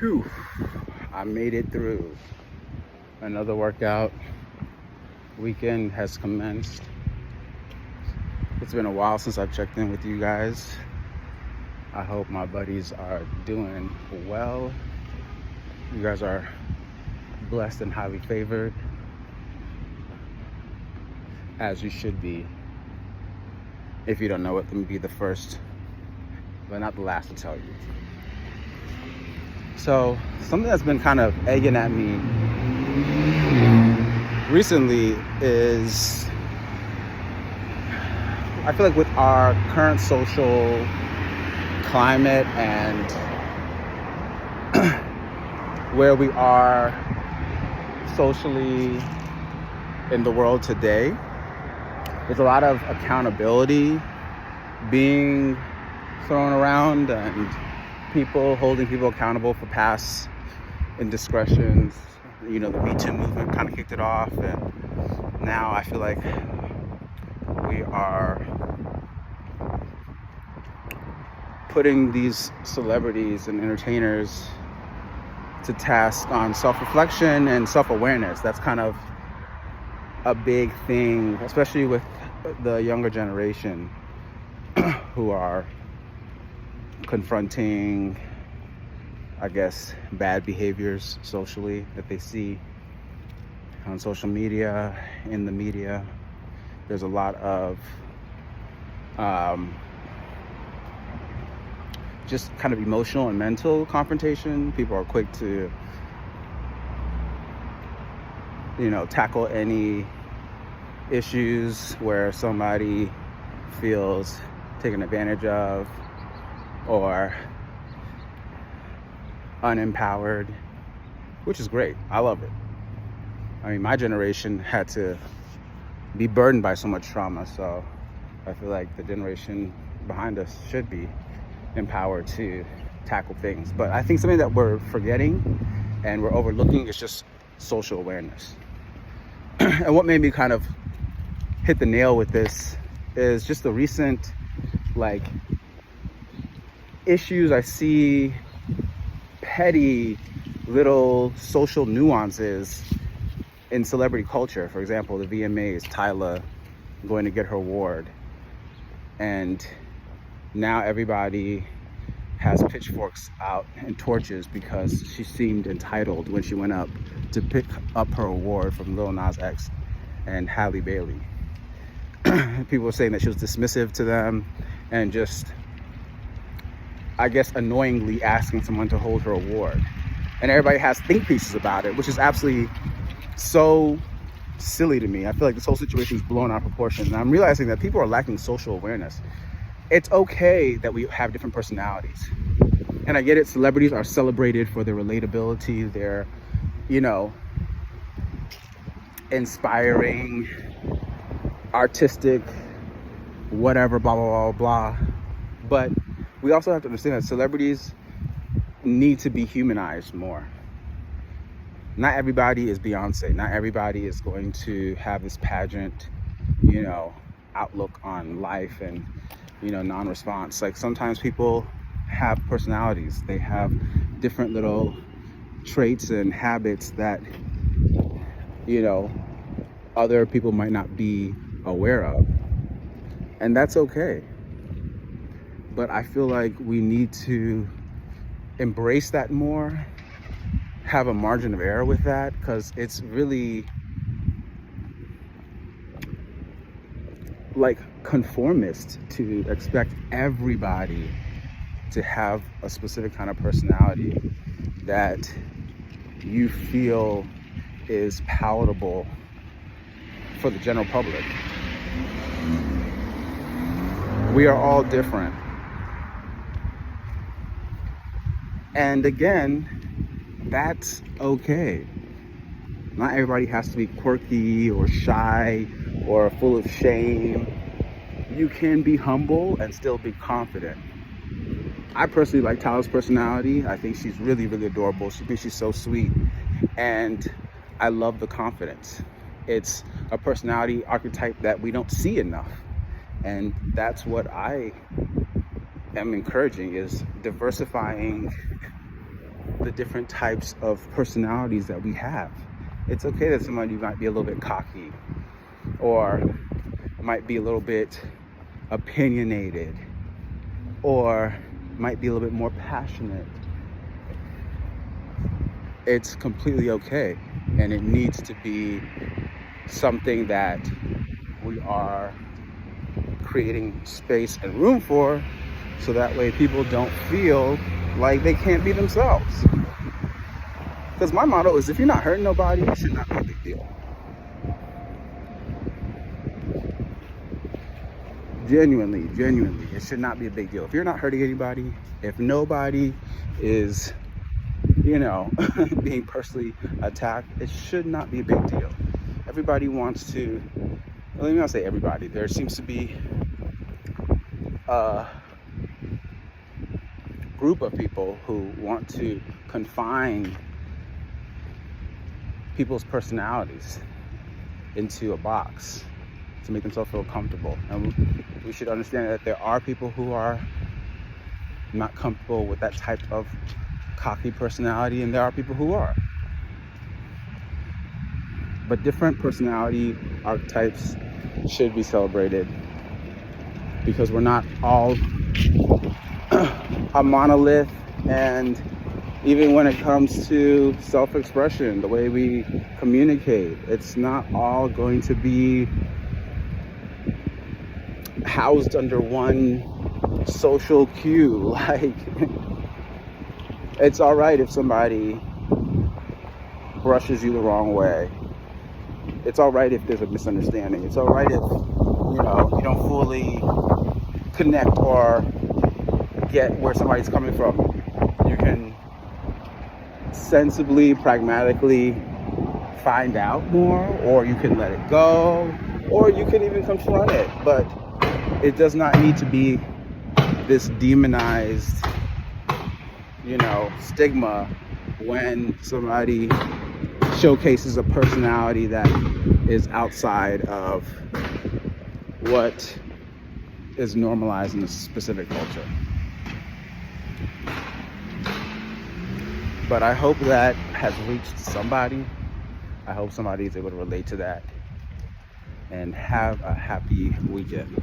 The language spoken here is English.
Whew, I made it through. Another workout weekend has commenced. It's been a while since I've checked in with you guys. I hope my buddies are doing well. You guys are blessed and highly favored, as you should be. If you don't know it, let me be the first, but not the last to tell you. So, something that's been kind of egging at me recently is, I feel like with our current social climate and where we are socially in the world today, there's a lot of accountability being thrown around and people holding people accountable for past indiscretions. You know, the Me Too movement kind of kicked it off, and now I feel like we are putting these celebrities and entertainers to task on self-reflection and self-awareness. That's kind of a big thing, especially with the younger generation who are confronting, I guess, bad behaviors socially that they see on social media, in the media. There's a lot of just kind of emotional and mental confrontation. People are quick to, tackle any issues where somebody feels taken advantage of or unempowered, which is great. I love it. I mean, my generation had to be burdened by so much trauma, so I feel like the generation behind us should be empowered to tackle things. But I think something that we're forgetting and we're overlooking is just social awareness. And what made me kind of hit the nail with this is just the recent issues I see, petty little social nuances in celebrity culture. For example, the VMAs, Tyla going to get her award, and now everybody has pitchforks out and torches because she seemed entitled when she went up to pick up her award from Lil Nas X and Halle Bailey. People were saying that she was dismissive to them and just, I guess, annoyingly asking someone to hold her award. And everybody has think pieces about it, which is absolutely so silly to me. I feel like this whole situation is blown out of proportion. And I'm realizing that people are lacking social awareness. It's okay that we have different personalities. And I get it, celebrities are celebrated for their relatability, their, inspiring, artistic, whatever, blah, blah, blah, blah. But we also have to understand that celebrities need to be humanized more. Not everybody is Beyonce. Not everybody is going to have this pageant, outlook on life and, non-response. Like, sometimes people have personalities. They have different little traits and habits that, other people might not be aware of. And that's okay. But I feel like we need to embrace that more, have a margin of error with that, because it's really conformist to expect everybody to have a specific kind of personality that you feel is palatable for the general public. We are all different. And again, that's okay. Not everybody has to be quirky or shy or full of shame. You can be humble and still be confident. I personally like Tyla's personality. I think she's really, really adorable. I think she's so sweet. And I love the confidence. It's a personality archetype that we don't see enough. And that's what I am encouraging, is diversifying the different types of personalities that we have. It's okay that somebody might be a little bit cocky or might be a little bit opinionated or might be a little bit more passionate. It's completely okay, and it needs to be something that we are creating space and room for, so that way people don't feel like they can't be themselves. Because my motto is, if you're not hurting nobody, it should not be a big deal. Genuinely, it should not be a big deal. If you're not hurting anybody, if nobody is, being personally attacked, it should not be a big deal. Everybody wants to, let me not say everybody, there seems to be a group of people who want to confine people's personalities into a box to make themselves feel comfortable. And we should understand that there are people who are not comfortable with that type of cocky personality, and there are people who are. But different personality archetypes should be celebrated, because we're not all a monolith. And even when it comes to self-expression, the way we communicate, it's not all going to be housed under one social cue. Like, it's all right if somebody brushes you the wrong way. It's all right if there's a misunderstanding. It's all right if, you don't fully connect or get where somebody's coming from. You can sensibly, pragmatically find out more, or you can let it go, or you can even confront it. But it does not need to be this demonized, stigma when somebody showcases a personality that is outside of what is normalized in a specific culture. But I hope that has reached somebody. I hope somebody is able to relate to that, and have a happy weekend.